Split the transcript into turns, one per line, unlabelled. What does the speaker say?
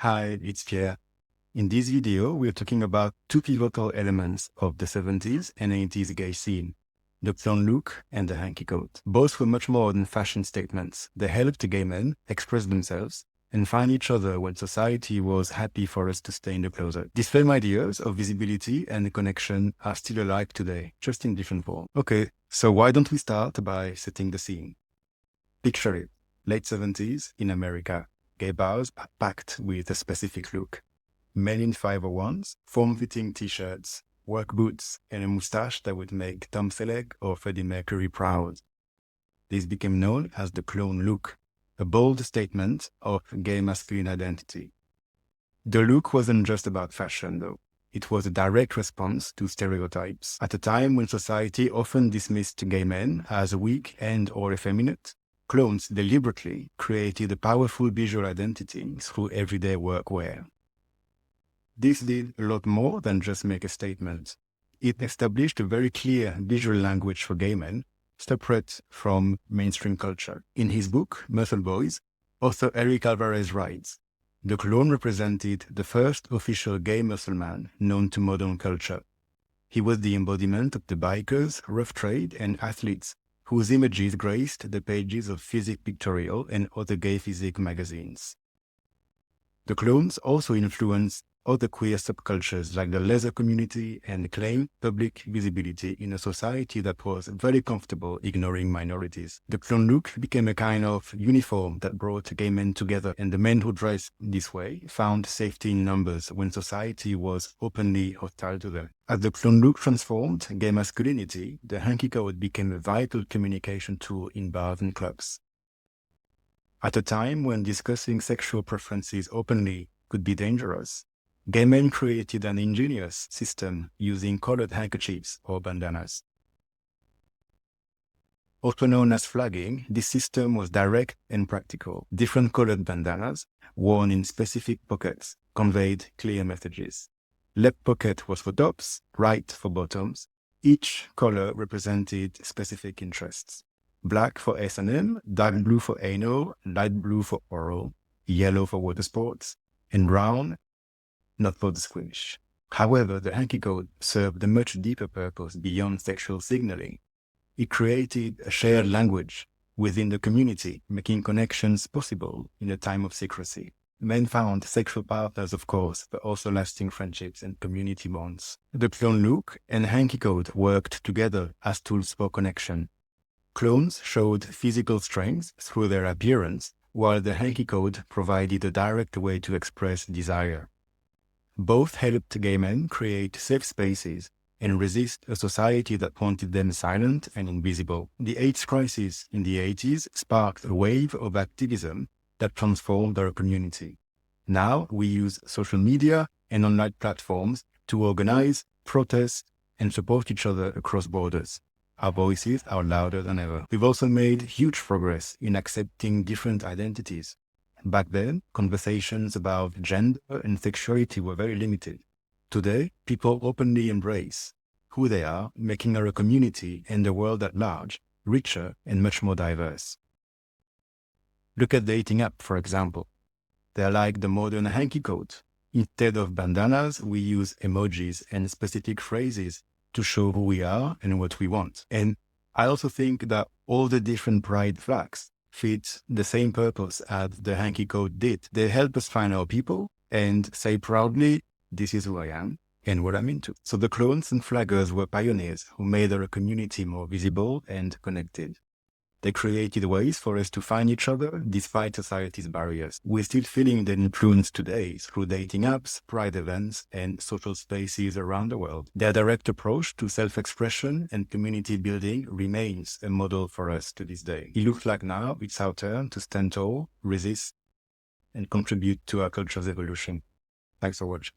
Hi, it's Pierre. In this video, we're talking about two pivotal elements of the 70s and 80s gay scene, the clown look and the hanky coat. Both were much more than fashion statements. They helped gay men express themselves and find each other when society was happy for us to stay in the closet. These same ideas of visibility and connection are still alive today, just in different form. Okay, so why don't we start by setting the scene? Picture it, late 70s in America. Gay bars are packed with a specific look. Men in 501s, form-fitting t-shirts, work boots, and a moustache that would make Tom Selleck or Freddie Mercury proud. This became known as the clown look, a bold statement of gay masculine identity. The look wasn't just about fashion, though. It was a direct response to stereotypes. At a time when society often dismissed gay men as weak and/or effeminate, clones deliberately created a powerful visual identity through everyday workwear. This did a lot more than just make a statement. It established a very clear visual language for gay men, separate from mainstream culture. In his book, Muscle Boys, author Eric Alvarez writes, "The clone represented the first official gay muscle man known to modern culture. He was the embodiment of the bikers, rough trade, and athletes whose images graced the pages of Physique Pictorial and other gay physique magazines." The clones also influenced other queer subcultures like the leather community and claimed public visibility in a society that was very comfortable ignoring minorities. The clone look became a kind of uniform that brought gay men together, and the men who dressed this way found safety in numbers when society was openly hostile to them. As the clone look transformed gay masculinity, the hanky coat became a vital communication tool in bars and clubs. At a time when discussing sexual preferences openly could be dangerous, gay men created an ingenious system using colored handkerchiefs or bandanas. Also known as flagging, this system was direct and practical. Different colored bandanas, worn in specific pockets, conveyed clear messages. Left pocket was for tops, right for bottoms. Each color represented specific interests. Black for S&M, dark blue for anal, light blue for oral, yellow for water sports, and brown not for the squish. However, the hanky coat served a much deeper purpose beyond sexual signaling. It created a shared language within the community, making connections possible in a time of secrecy. Men found sexual partners, of course, but also lasting friendships and community bonds. The clone look and hanky coat worked together as tools for connection. Clones showed physical strength through their appearance, while the hanky coat provided a direct way to express desire. Both helped gay men create safe spaces and resist a society that wanted them silent and invisible. The AIDS crisis in the 80s sparked a wave of activism that transformed our community. Now we use social media and online platforms to organize, protest, and support each other across borders. Our voices are louder than ever. We've also made huge progress in accepting different identities. Back then, conversations about gender and sexuality were very limited. Today, people openly embrace who they are, making our community and the world at large richer and much more diverse. Look at dating app, for example. They're like the modern hanky coat. Instead of bandanas, we use emojis and specific phrases to show who we are and what we want. And I also think that all the different pride flags fit the same purpose as the hanky coat did. They help us find our people and say proudly, this is who I am and what I'm into. So the clones and flaggers were pioneers who made our community more visible and connected. They created ways for us to find each other despite society's barriers. We're still feeling the influence today through dating apps, pride events, and social spaces around the world. Their direct approach to self-expression and community building remains a model for us to this day. It looks like now it's our turn to stand tall, resist, and contribute to our culture's evolution. Thanks for watching.